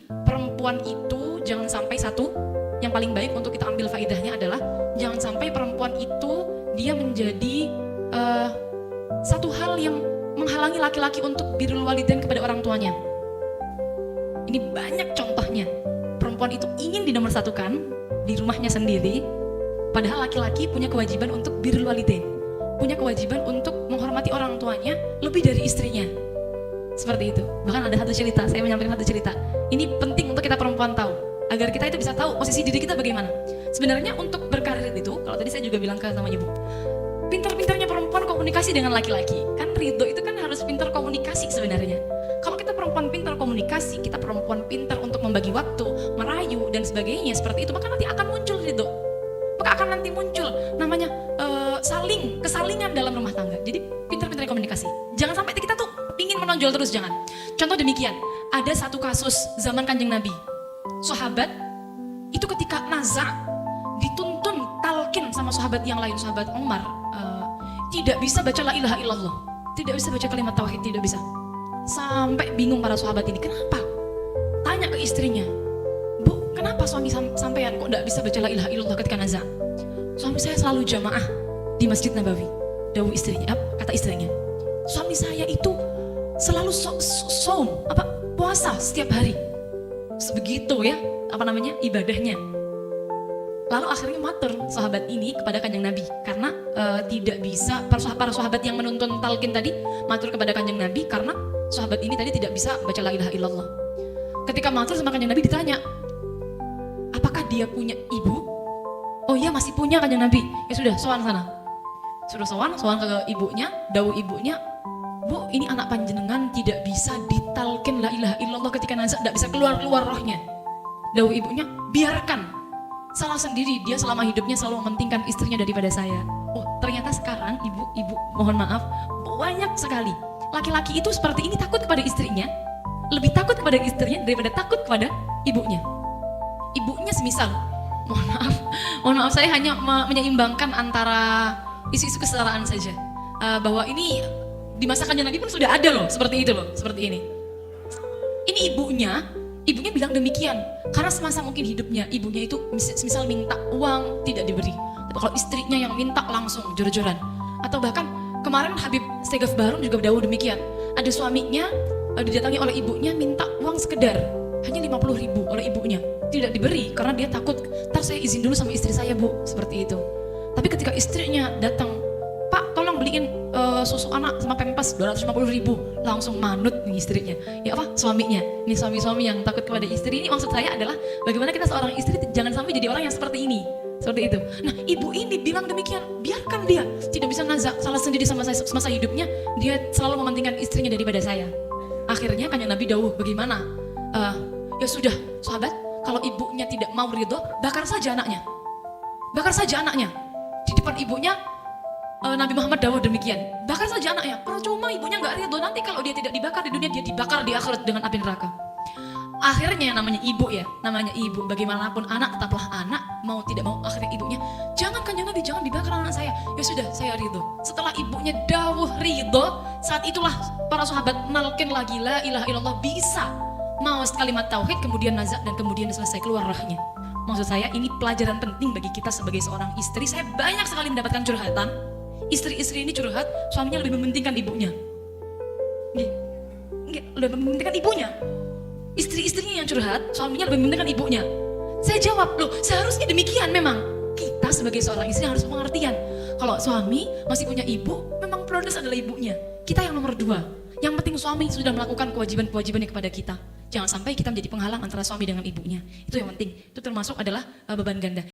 Perempuan itu jangan sampai yang paling baik untuk kita ambil faedahnya adalah jangan sampai perempuan itu dia menjadi satu hal yang menghalangi laki-laki untuk birrul walidain kepada orang tuanya. Ini banyak contohnya. Perempuan itu ingin dinomorsatukan di rumahnya sendiri, padahal laki-laki punya kewajiban untuk birrul walidain, punya kewajiban untuk menghormati orang tuanya lebih dari istrinya. Seperti itu. Bahkan ada satu cerita, saya menyampaikan satu cerita. Ini penting untuk kita perempuan tahu, agar kita itu bisa tahu posisi diri kita bagaimana. Sebenarnya untuk berkarir itu, kalau tadi saya juga bilang ke sama ibu, pintar-pintarnya perempuan komunikasi dengan laki-laki. Kan ridho itu kan harus pintar komunikasi sebenarnya. Kalau kita perempuan pintar komunikasi, kita perempuan pintar untuk membagi waktu, merayu dan sebagainya seperti itu, maka nanti akan muncul ridho. Maka akan nanti muncul namanya kesalingan dalam rumah tangga. Jadi pintar-pintar komunikasi. Jangan sampai kita tuh ingin menonjol terus, jangan. Contoh demikian, ada satu kasus zaman Kanjeng Nabi. Sahabat itu ketika naza dituntun talqin sama sahabat yang lain, sahabat Umar, tidak bisa baca la ilaha illallah, tidak bisa baca kalimat tauhid, tidak bisa. Sampai bingung para sahabat ini, kenapa? Tanya ke istrinya, Bu, kenapa suami sampean kok tidak bisa baca la ilaha illallah ketika naza? Suami saya selalu jamaah di Masjid Nabawi. Dawuh istrinya, kata istrinya, suami saya itu selalu puasa setiap hari. Sebegitu ya, ibadahnya. Lalu akhirnya matur sahabat ini kepada Kanjeng Nabi, karena tidak bisa, para sahabat yang menuntun talqin tadi matur kepada Kanjeng Nabi karena sahabat ini tadi tidak bisa baca la ilaha illallah. Ketika matur sama Kanjeng Nabi ditanya, apakah dia punya ibu? Oh iya, masih punya Kanjeng Nabi. Ya sudah, sowan sana. Suruh sowan ke ibunya, dawuh ibunya, Bu, ini anak panjenengan tidak bisa ditalqin la ilaha illallah ketika nazak, tidak bisa keluar rohnya. Dawuh ibunya, biarkan. Salah sendiri, dia selama hidupnya selalu mementingkan istrinya daripada saya. Oh, ternyata sekarang ibu mohon maaf, banyak sekali laki-laki itu seperti ini, takut kepada istrinya, lebih takut kepada istrinya daripada takut kepada ibunya. Ibunya semisal, mohon maaf saya hanya menyeimbangkan antara isu-isu kesetaraan saja, bahwa ini di masa Kanjeng Nabi pun sudah ada loh, seperti itu loh, seperti ini. Ini ibunya bilang demikian, karena semasa mungkin hidupnya ibunya itu misal minta uang tidak diberi. Tapi kalau istrinya yang minta langsung jor-joran. Atau bahkan kemarin Habib Stegaf Bahrum juga dawuh demikian. Ada suaminya didatangi oleh ibunya minta uang sekedar hanya 50.000 oleh ibunya, tidak diberi karena dia takut, ntar saya izin dulu sama istri saya Bu, seperti itu. Tapi ketika istrinya datang, Pak tolong beliin susu anak sama pempes 250.000, langsung manut nih istrinya. Ya apa? Suaminya. Ini suami-suami yang takut kepada istri, ini maksud saya adalah bagaimana kita seorang istri jangan sampai jadi orang yang seperti ini. Seperti itu. Nah, ibu ini bilang demikian, biarkan dia tidak bisa nazak, salah sendiri sama saya semasa hidupnya, dia selalu mementingkan istrinya daripada saya. Akhirnya Kanjeng Nabi dawuh, bagaimana? Ya sudah, sahabat, kalau ibunya tidak mau ridho, bakar saja anaknya. Bakar saja anaknya. Di depan ibunya Nabi Muhammad dawuh demikian, bakar saja anaknya. Percuma ibunya nggak ridho, nanti kalau dia tidak dibakar di dunia, dia dibakar di akhirat dengan api neraka. Akhirnya namanya ibu, bagaimanapun anak tetaplah anak, mau tidak mau akhirnya ibunya, jangan Kanjeng Nabi, jangan dibakar anak saya. Ya sudah, saya ridho. Setelah ibunya dawuh ridho, saat itulah para sahabat nalkin lagi la ilaha illallah, bisa mau kalimat tauhid, kemudian nazak dan kemudian selesai keluar rohnya. Maksud saya ini pelajaran penting bagi kita sebagai seorang istri. Saya banyak sekali mendapatkan curhatan. Istri-istri ini curhat, suaminya lebih mementingkan ibunya. Lebih mementingkan ibunya. Istri-istrinya yang curhat, suaminya lebih mementingkan ibunya. Saya jawab, loh seharusnya demikian memang. Kita sebagai seorang istri harus pengertian. Kalau suami masih punya ibu, memang prioritas adalah ibunya. Kita yang nomor 2. Yang penting suami sudah melakukan kewajiban-kewajibannya kepada kita. Jangan sampai kita menjadi penghalang antara suami dengan ibunya. Itu yang penting. Itu termasuk adalah beban ganda.